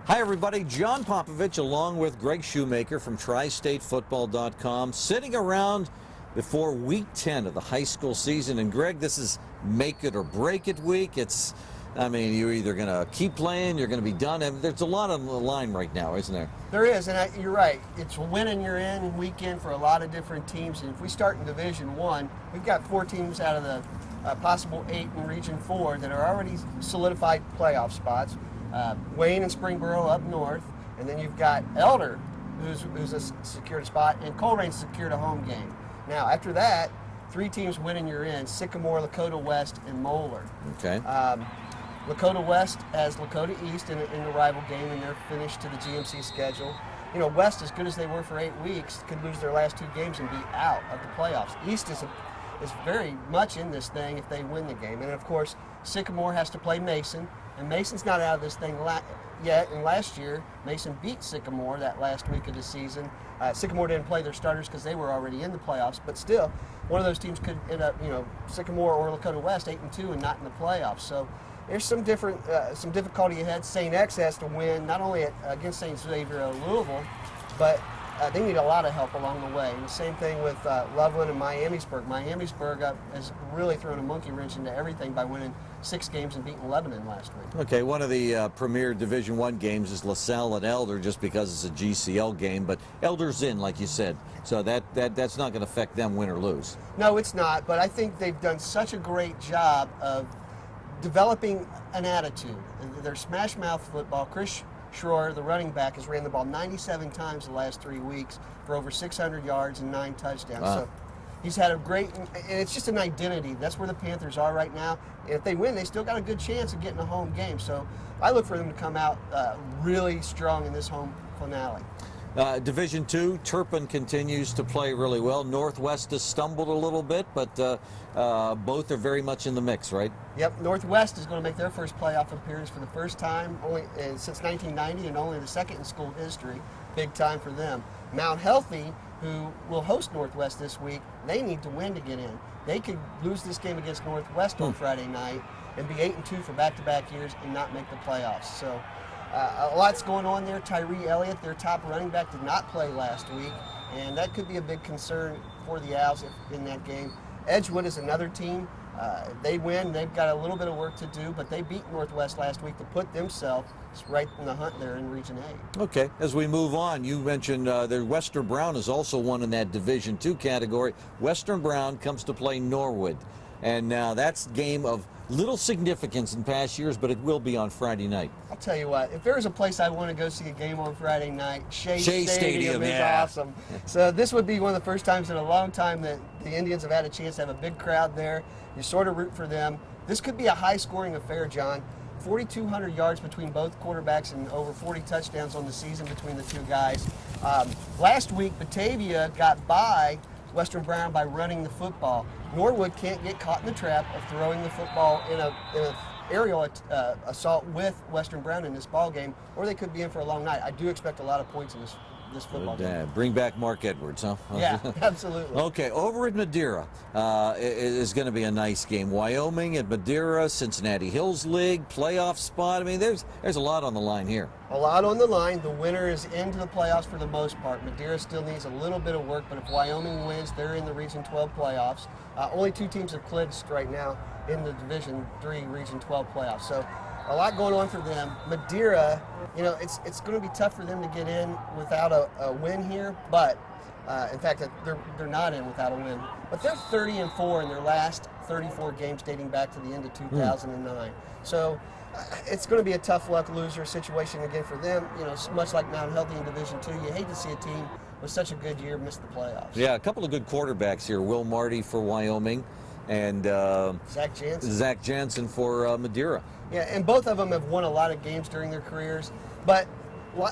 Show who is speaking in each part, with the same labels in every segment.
Speaker 1: Hi, everybody. John Popovich, along with Greg Shoemaker from TriStateFootball.com, sitting around before Week 10 of the high school season. And Greg, this is make it or break it week. You're either going to keep playing, you're going to be done. And there's a lot on the line right now, isn't there?
Speaker 2: There is, and you're right. It's a win and you're in weekend for a lot of different teams. And if we start in Division One, we've got 4 teams out of the possible 8 in Region 4 that are already solidified playoff spots. Wayne and Springboro up north, and then you've got Elder, who's a secured spot, and Colerain secured a home game. Now, after that, 3 teams win and you're in: Sycamore, Lakota West, and Moeller.
Speaker 1: Okay.
Speaker 2: Lakota West has Lakota East in the rival game, and they're finished to the GMC schedule. You know, West, as good as they were for 8 weeks, could lose their last 2 games and be out of the playoffs. East is very much in this thing if they win the game. And, of course, Sycamore has to play Mason, and Mason's not out of this thing yet. And last year, Mason beat Sycamore that last week of the season. Sycamore didn't play their starters because they were already in the playoffs, but still, one of those teams could end up, Sycamore or Lakota West 8-2 and not in the playoffs. So there's some difficulty ahead. St. X has to win not only against St. Xavier of Louisville, but they need a lot of help along the way. And the same thing with Loveland and Miamisburg. Miamisburg has really thrown a monkey wrench into everything by winning 6 games and beating Lebanon last week.
Speaker 1: Okay, one of the premier Division I games is LaSalle and Elder, just because it's a GCL game, but Elder's in, like you said, so that's not going to affect them win or lose.
Speaker 2: No, it's not, but I think they've done such a great job of developing an attitude. Their smash mouth football. Chris Schroer, the running back, has ran the ball 97 times the last 3 weeks for over 600 yards and 9 touchdowns.
Speaker 1: Wow.
Speaker 2: So he's had a great, and it's just an identity. That's where the Panthers are right now. And if they win, they still got a good chance of getting a home game. So I look for them to come out really strong in this home finale.
Speaker 1: Division II, Turpin continues to play really well. Northwest has stumbled a little bit, but both are very much in the mix, right?
Speaker 2: Yep, Northwest is going to make their first playoff appearance for the first time since 1990, and only the second in school history. Big time for them. Mount Healthy, who will host Northwest this week, they need to win to get in. They could lose this game against Northwest on Friday night and be 8-2 for back-to-back years and not make the playoffs. So a lot's going on there. Tyree Elliott, their top running back, did not play last week, and that could be a big concern for the Owls in that game. Edgewood is another team. They win. They've got a little bit of work to do, but they beat Northwest last week to put themselves right in the hunt there in Region 8.
Speaker 1: Okay, as we move on, you mentioned that Western Brown is also one in that Division II category. Western Brown comes to play Norwood, and now that's a game of little significance in past years, but it will be on Friday night.
Speaker 2: I'll tell you what, if there's a place I want to go see a game on Friday night, Shea Stadium is
Speaker 1: yeah.
Speaker 2: awesome. So this would be one of the first times in a long time that the Indians have had a chance to have a big crowd there. You sort of root for them. This could be a high-scoring affair, John. 4,200 yards between both quarterbacks and over 40 touchdowns on the season between the two guys. Last week, Batavia got by Western Brown by running the football. Norwood can't get caught in the trap of throwing the football in a aerial assault with Western Brown in this ball game, or they could be in for a long night. I do expect a lot of points in this football game.
Speaker 1: Bring back Mark Edwards, huh?
Speaker 2: Yeah, absolutely.
Speaker 1: Okay, over at Madeira is going to be a nice game. Wyoming at Madeira, Cincinnati Hills League, playoff spot. I mean, there's a lot on the line here.
Speaker 2: A lot on the line. The winner is into the playoffs for the most part. Madeira still needs a little bit of work, but if Wyoming wins, they're in the Region 12 playoffs. Only 2 teams have clinched right now in the Division 3 Region 12 playoffs. So a lot going on for them. Madeira, it's going to be tough for them to get in without a win here, but in fact, they're not in without a win. But they're 30-4 in their last 34 games dating back to the end of 2009. So it's going to be a tough luck loser situation again for them. Much like Mount Healthy in Division 2, you hate to see a team with such a good year miss the playoffs.
Speaker 1: Yeah, a couple of good quarterbacks here. Will Marty for Wyoming and Zach Jansen for Madeira.
Speaker 2: Yeah, and both of them have won a lot of games during their careers. But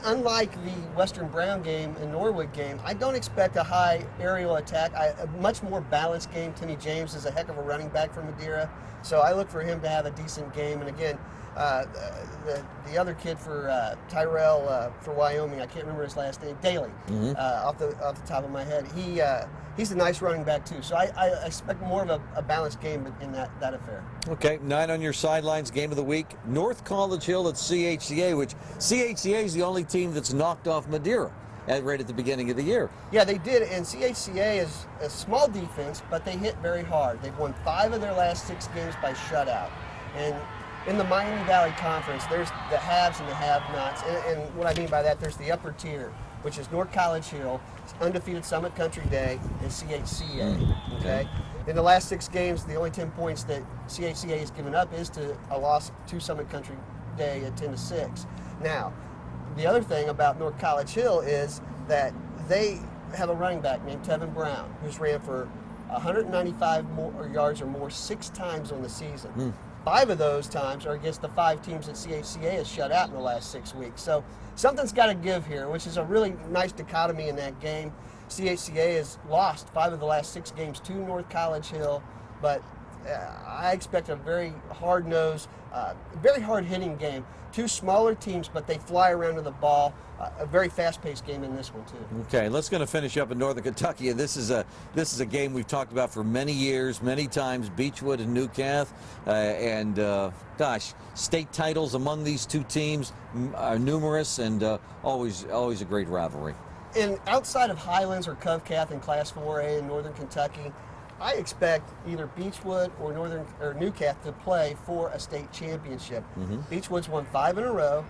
Speaker 2: unlike the Western Brown game and Norwood game, I don't expect a high aerial attack. A much more balanced game. Timmy James is a heck of a running back for Madeira, so I look for him to have a decent game. And again, the other kid for Tyrell for Wyoming, I can't remember his last name, Daly, off the top of my head. He's a nice running back too. So I expect more of a balanced game in that affair.
Speaker 1: Okay, 9 on your sidelines. Game of the week: North College Hill at CHCA, which CHCA is the only team that's knocked off Madeira right at the beginning of the year.
Speaker 2: Yeah, they did, and CHCA is a small defense, but they hit very hard. They've won 5 of their last 6 games by shutout. And in the Miami Valley Conference, there's the haves and the have-nots. And what I mean by that, there's the upper tier, which is North College Hill, undefeated Summit Country Day, and CHCA. Okay? In the last 6 games, the only 10 points that CHCA has given up is to a loss to Summit Country Day at 10-6. Now, the other thing about North College Hill is that they have a running back named Tevin Brown, who's ran for 195 more yards or more 6 times on the season. 5 of those times are against the 5 teams that CHCA has shut out in the last 6 weeks. So something's got to give here, which is a really nice dichotomy in that game. CHCA has lost 5 of the last 6 games to North College Hill, but I expect a very hard-nosed, very hard-hitting game. 2 smaller teams, but they fly around to the ball. A very fast-paced game in this one too.
Speaker 1: Okay, let's going to finish up in Northern Kentucky, and this is a game we've talked about for many years, many times. Beechwood and Newcath, gosh, state titles among these 2 teams are numerous, and always a great rivalry.
Speaker 2: And outside of Highlands or Covcath in Class 4A in Northern Kentucky, I expect either Beechwood or Newcath to play for a state championship. Beechwood's won 5 in a row.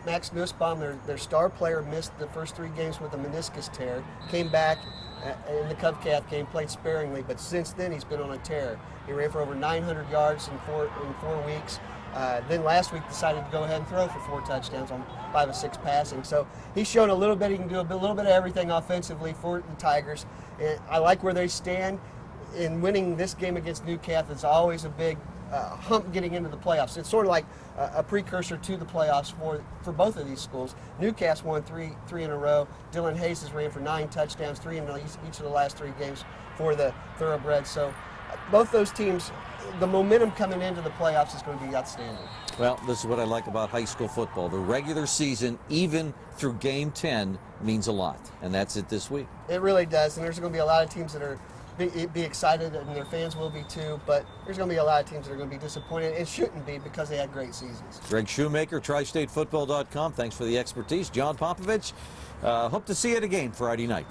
Speaker 2: Max Nussbaum, their star player, missed the first 3 games with a meniscus tear. Came back in the Covcath game, played sparingly, but since then he's been on a tear. He ran for over 900 yards in 4 weeks. Then last week decided to go ahead and throw for 4 touchdowns on 5 of 6 passing. So he's shown a little bit. He can do a little bit of everything offensively for the Tigers. And I like where they stand. In winning this game against Newcath is always a big hump getting into the playoffs. It's sort of like a precursor to the playoffs for both of these schools. Newcath won three in a row. Dylan Hayes has ran for 9 touchdowns, 3 in each of the last 3 games for the Thoroughbreds. So both those teams, the momentum coming into the playoffs is going to be outstanding.
Speaker 1: Well, this is what I like about high school football. The regular season, even through Game 10, means a lot, and that's it this week.
Speaker 2: It really does, and there's going to be a lot of teams that are be excited, and their fans will be too, but there's going to be a lot of teams that are going to be disappointed. It shouldn't be, because they had great seasons.
Speaker 1: Greg Shoemaker, TriStateFootball.com. Thanks for the expertise. John Popovich, hope to see you at a game Friday night.